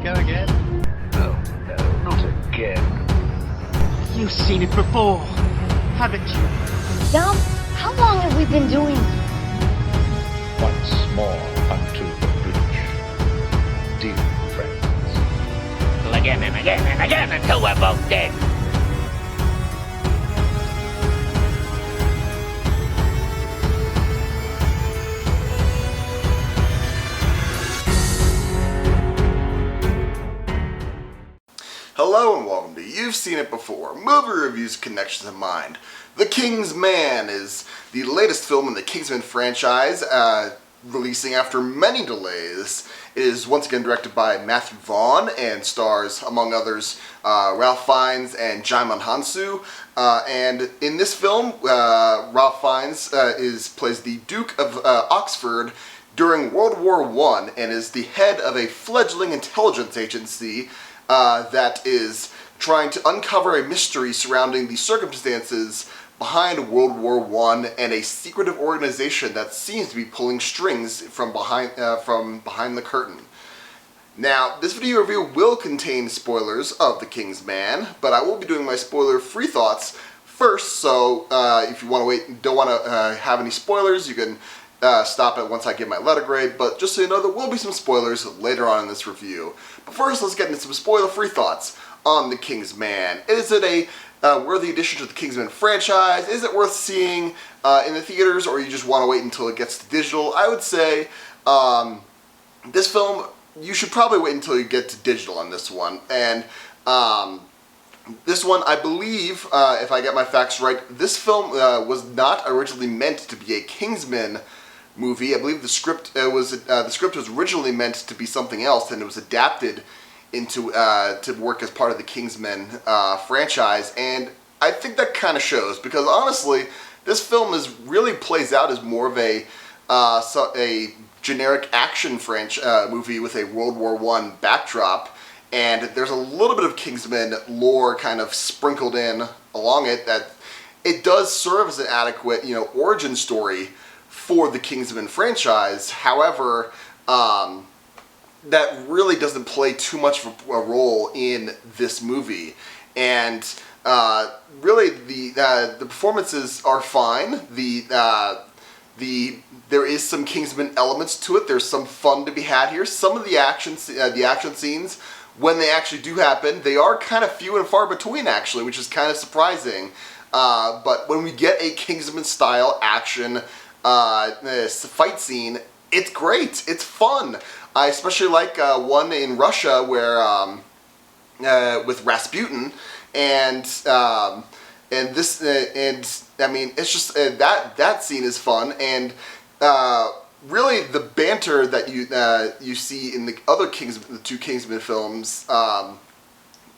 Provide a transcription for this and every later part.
go again? Oh, no, not again. You've seen it before, haven't you? Dom, how long have we been doing? Once more unto the breach. Dear friends. Again and again and again until we're both dead. Hello and welcome to You've Seen It Before, Movie Reviews Connections in Mind. The Kingsman is the latest film in the Kingsman franchise, releasing after many delays. It is once again directed by Matthew Vaughn and stars, among others, Ralph Fiennes and Djimon Hounsou. And in this film, Ralph Fiennes plays the Duke of Oxford during World War I and is the head of a fledgling intelligence agency that is trying to uncover a mystery surrounding the circumstances behind World War I and a secretive organization that seems to be pulling strings from behind the curtain. Now, this video review will contain spoilers of The Kingsman, but I will be doing my spoiler-free thoughts first, so if you want to wait and don't want to have any spoilers, you can stop it once I give my letter grade, but just so you know, there will be some spoilers later on in this review. But first, let's get into some spoiler-free thoughts on The Kingsman. Is it a worthy addition to the Kingsman franchise? Is it worth seeing in the theaters, or you just want to wait until it gets to digital? I would say this film, you should probably wait until you get to digital on this one. And this one, I believe, if I get my facts right, this film was not originally meant to be a Kingsman movie. I believe the script was originally meant to be something else, and it was adapted into to work as part of the Kingsmen franchise. And I think that kind of shows, because honestly, this film really plays out as more of a generic action movie with a World War I backdrop. And there's a little bit of Kingsman lore kind of sprinkled in along it that it does serve as an adequate, origin story for the Kingsman franchise. However, that really doesn't play too much of a role in this movie. And really, the performances are fine. There is some Kingsman elements to it. There's some fun to be had here. Some of the action scenes, when they actually do happen, they are kind of few and far between, actually, which is kind of surprising. But when we get a Kingsman-style action fight scene, it's great. It's fun. I especially like one in Russia where with Rasputin, and this I mean, it's just that scene is fun, and really the banter that you see in the two Kingsman films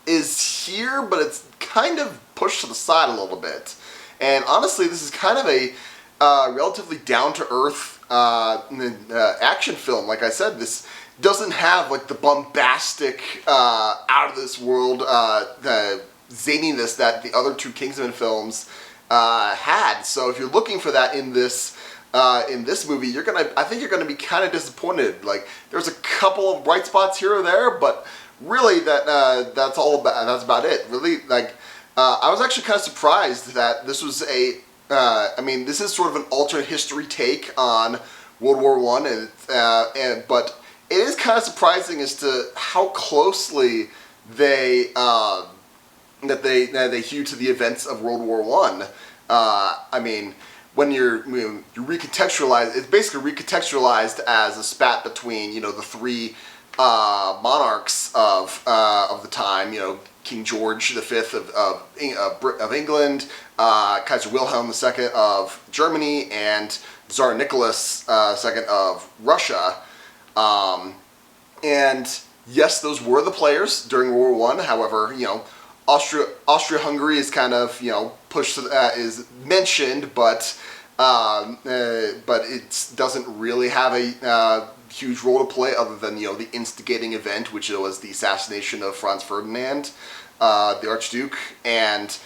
is here, but it's kind of pushed to the side a little bit. And honestly, this is kind of a relatively down-to-earth action film. Like I said, this doesn't have like the bombastic, out-of-this-world zaniness that the other two Kingsman films had. So if you're looking for that in this movie, I think you're gonna be kind of disappointed. Like, there's a couple of bright spots here or there, but really that's about it. Really, like, I was actually kind of surprised that this was this is sort of an alternate history take on World War I, but it is kind of surprising as to how closely they hew to the events of World War I. I mean, when you recontextualize, it's basically recontextualized as a spat between the three monarchs of the time. King George V of England, Kaiser Wilhelm II of Germany, and Tsar Nicholas II of Russia. And yes, those were the players during World War I. However, Austria-Hungary is kind of pushed is mentioned, but it doesn't really have a huge role to play other than the instigating event, which was the assassination of Franz Ferdinand, the Archduke. And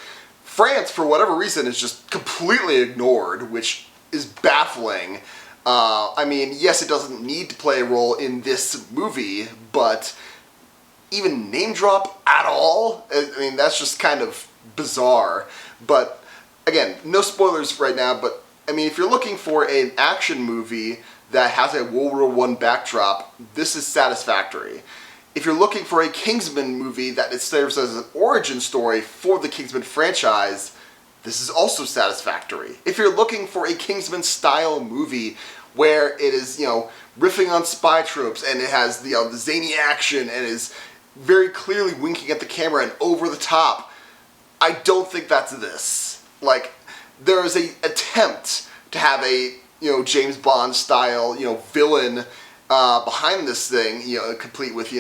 France, for whatever reason, is just completely ignored, which is baffling. I mean, yes, it doesn't need to play a role in this movie, but even name drop at all. I mean, that's just kind of bizarre. But again, no spoilers right now, but I mean, if you're looking for an action movie that has a World War I backdrop, this is satisfactory. If you're looking for a Kingsman movie that serves as an origin story for the Kingsman franchise, this is also satisfactory. If you're looking for a Kingsman style movie where it is, riffing on spy tropes and it has the zany action and is very clearly winking at the camera and over the top, I don't think that's this. Like, there is a attempt to have a James Bond style villain behind this thing, complete with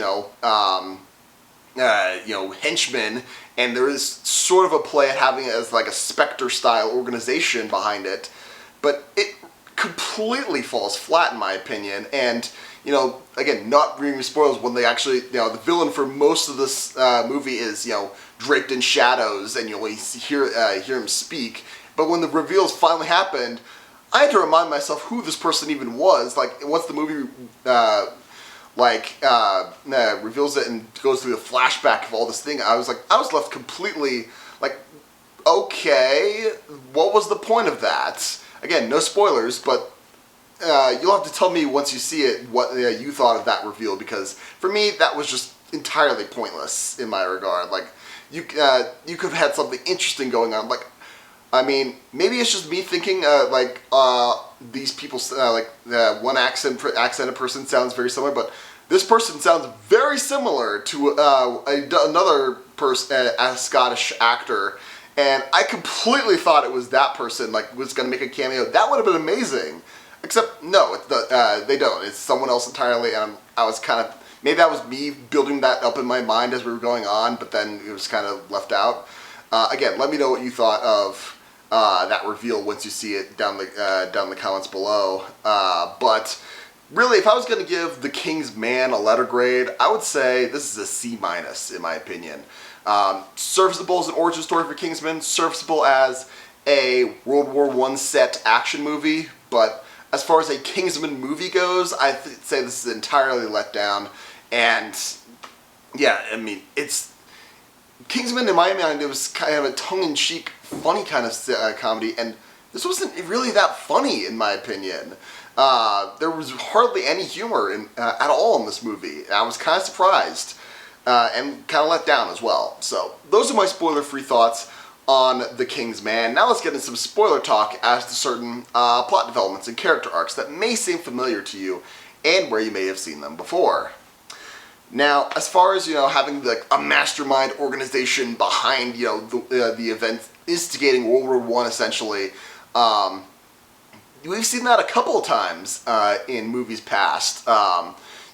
henchmen, and there is sort of a play at having it as like a Spectre style organization behind it, but it completely falls flat in my opinion. And again, not reading spoilers, when they actually the villain for most of this movie is draped in shadows and you only hear him speak. But when the reveals finally happened, I had to remind myself who this person even was. Like, once the movie reveals it and goes through the flashback of all this thing, I was left completely like, okay, what was the point of that? Again, no spoilers, but you'll have to tell me once you see it what you thought of that reveal, because for me that was just entirely pointless in my regard. Like, you could have had something interesting going on. Like, I mean, maybe it's just me thinking these people one accented person sounds very similar, but this person sounds very similar to another person, a Scottish actor, and I completely thought it was that person, was going to make a cameo. That would have been amazing. Except, no, they don't. It's someone else entirely, and I was kind of, maybe that was me building that up in my mind as we were going on, but then it was kind of left out. Again, let me know what you thought of that reveal once you see it down the comments below. But really, if I was going to give The Kingsman a letter grade, I would say this is a C- in my opinion. Serviceable as an origin story for Kingsman, serviceable as a World War I set action movie, but as far as a Kingsman movie goes, I'd say this is entirely let down. And yeah, I mean, it's Kingsman, in my mind, it was kind of a tongue-in-cheek, funny kind of comedy, and this wasn't really that funny, in my opinion. There was hardly any humor at all in this movie. I was kind of surprised and kind of let down as well. So those are my spoiler-free thoughts on The Kingsman. Now let's get into some spoiler talk as to certain plot developments and character arcs that may seem familiar to you and where you may have seen them before. Now, as far as having a mastermind organization behind the event instigating World War I, essentially, we've seen that a couple of times in movies past.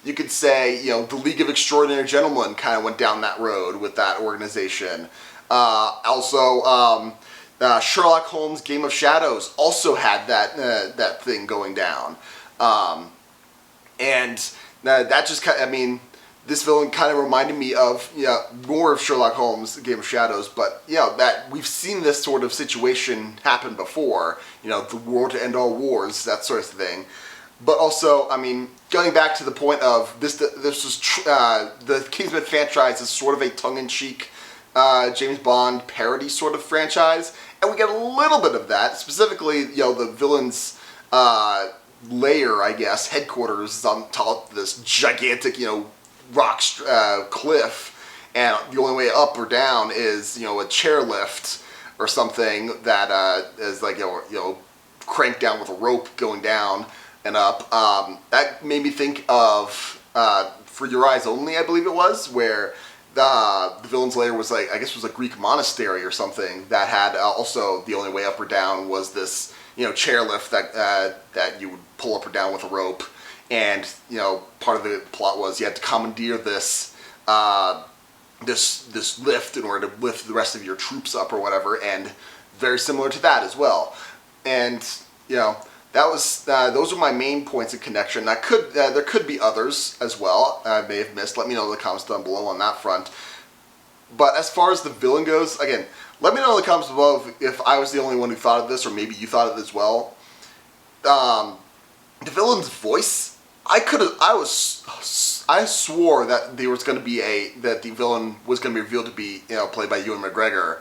You could say the League of Extraordinary Gentlemen kind of went down that road with that organization. Also, Sherlock Holmes' Game of Shadows also had that thing going down, and that just kind of, I mean, this villain kind of reminded me of more of Sherlock Holmes' Game of Shadows, but that we've seen this sort of situation happen before. The war to end all wars, that sort of thing. But also, I mean, going back to the point of this was the Kingsman franchise is sort of a tongue-in-cheek James Bond parody sort of franchise, and we get a little bit of that. Specifically, the villain's lair, I guess, headquarters is on top of this gigantic, rock cliff, and the only way up or down is a chairlift or something that is cranked down with a rope going down and up. That made me think of For Your Eyes Only, I believe it was, where the villain's lair was I guess was a Greek monastery or something that had also the only way up or down was this chairlift that you would pull up or down with a rope. And part of the plot was you had to commandeer this this lift in order to lift the rest of your troops up or whatever, and very similar to that as well. And that was those are my main points of connection. There could be others as well I may have missed. Let me know in the comments down below on that front. But as far as the villain goes, again, let me know in the comments below if I was the only one who thought of this, or maybe you thought of it as well. The villain's voice, I swore that there was going to be that the villain was going to be revealed to be, played by Ewan McGregor.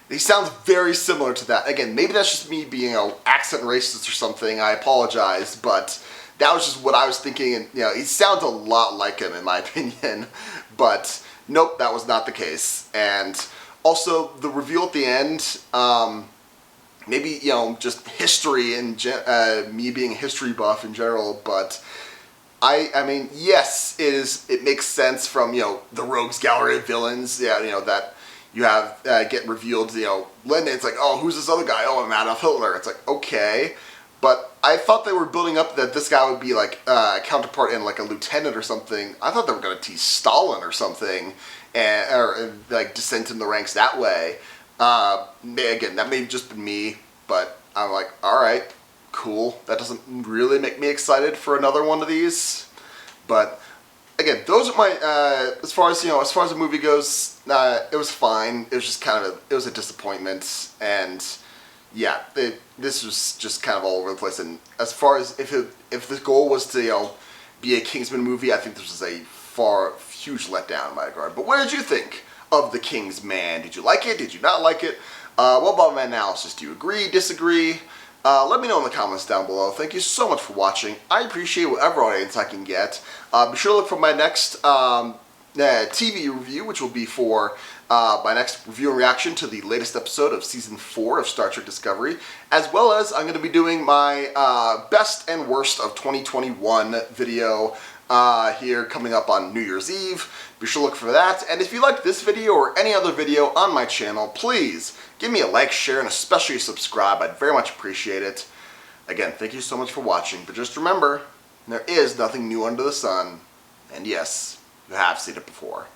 He sounds very similar to that. Again, maybe that's just me being, accent racist or something. I apologize, but that was just what I was thinking. And, he sounds a lot like him in my opinion. But nope, that was not the case. And also the reveal at the end, maybe, just history and me being a history buff in general, but I mean, yes, it makes sense from, the Rogues Gallery of Villains, that you have get revealed, Lenin, it's like, oh, who's this other guy? Oh, I'm Adolf Hitler. It's like, okay. But I thought they were building up that this guy would be like a counterpart and like a lieutenant or something. I thought they were going to tease Stalin or something, or like descent in the ranks that way. Again, that may have just been me, but I'm like, all right, cool. That doesn't really make me excited for another one of these. But again, those are my as far as the movie goes, it was fine. It was just it was a disappointment, and yeah, this was just kind of all over the place. And as far as if the goal was to be a Kingsman movie, I think this was a huge letdown in my regard. But what did you think of The Kingsman? Did you like it? Did you not like it? What about my analysis? Do you agree? Disagree? Let me know in the comments down below. Thank you so much for watching. I appreciate whatever audience I can get. Be sure to look for my next TV review, which will be for my next review and reaction to the latest episode of Season 4 of Star Trek Discovery, as well as I'm going to be doing my best and worst of 2021 video here coming up on New Year's Eve. Be sure to look for that. And if you liked this video or any other video on my channel, please give me a like, share, and especially subscribe. I'd very much appreciate it. Again, thank you so much for watching. But just remember, there is nothing new under the sun. And yes, you have seen it before.